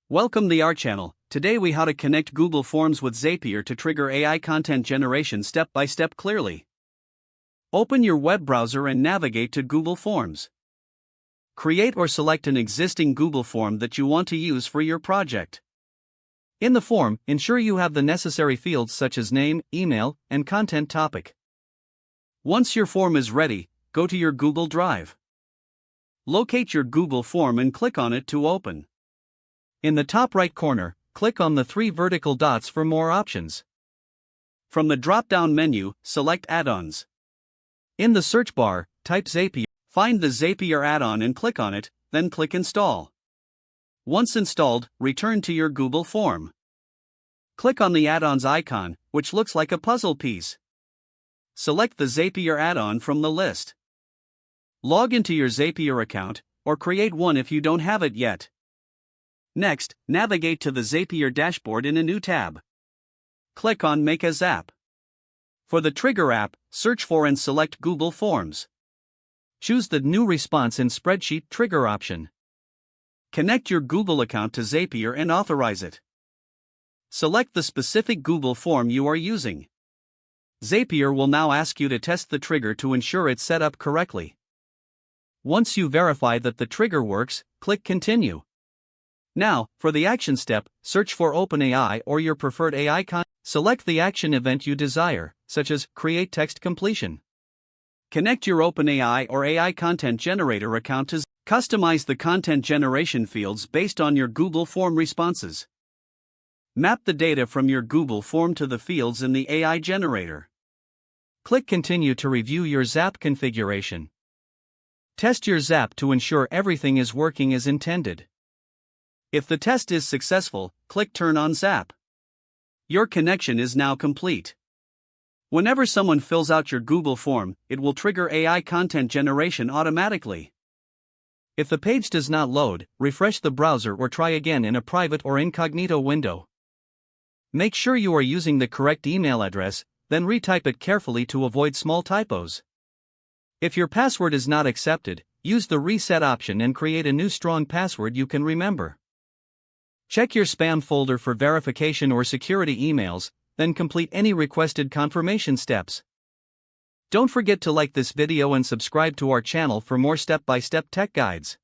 Welcome to our channel. Today we how to connect Google Forms with Zapier to trigger AI content generation step by step clearly. Open your web browser and navigate to Google Forms. Create or select an existing Google form that you want to use for your project. In the form, ensure you have the necessary fields such as name, email, and content topic. Once your form is ready, go to your Google Drive. Locate your Google form and click on it to open. In the top right corner, click on the three vertical dots for more options. From the drop-down menu, select Add-ons. In the search bar, type Zapier. Find the Zapier add-on and click on it, then click Install. Once installed, return to your Google form. Click on the add-ons icon, which looks like a puzzle piece. Select the Zapier add-on from the list. Log into your Zapier account, or create one if you don't have it yet. Next, navigate to the Zapier dashboard in a new tab. Click on Make a Zap. For the Trigger app, search for and select Google Forms. Choose the New Response in Spreadsheet Trigger option. Connect your Google account to Zapier and authorize it. Select the specific Google form you are using. Zapier will now ask you to test the trigger to ensure it's set up correctly. Once you verify that the trigger works, click Continue. Now, for the action step, search for OpenAI or your preferred AI content. Select the action event you desire, such as Create Text Completion. Connect your OpenAI or AI content generator account to customize the content generation fields based on your Google form responses. Map the data from your Google form to the fields in the AI generator. Click Continue to review your Zap configuration. Test your Zap to ensure everything is working as intended. If the test is successful, click Turn on Zap. Your connection is now complete. Whenever someone fills out your Google form, it will trigger AI content generation automatically. If the page does not load, refresh the browser or try again in a private or incognito window. Make sure you are using the correct email address, then retype it carefully to avoid small typos. If your password is not accepted, use the Reset option and create a new strong password you can remember. Check your spam folder for verification or security emails, then complete any requested confirmation steps. Don't forget to like this video and subscribe to our channel for more step-by-step tech guides.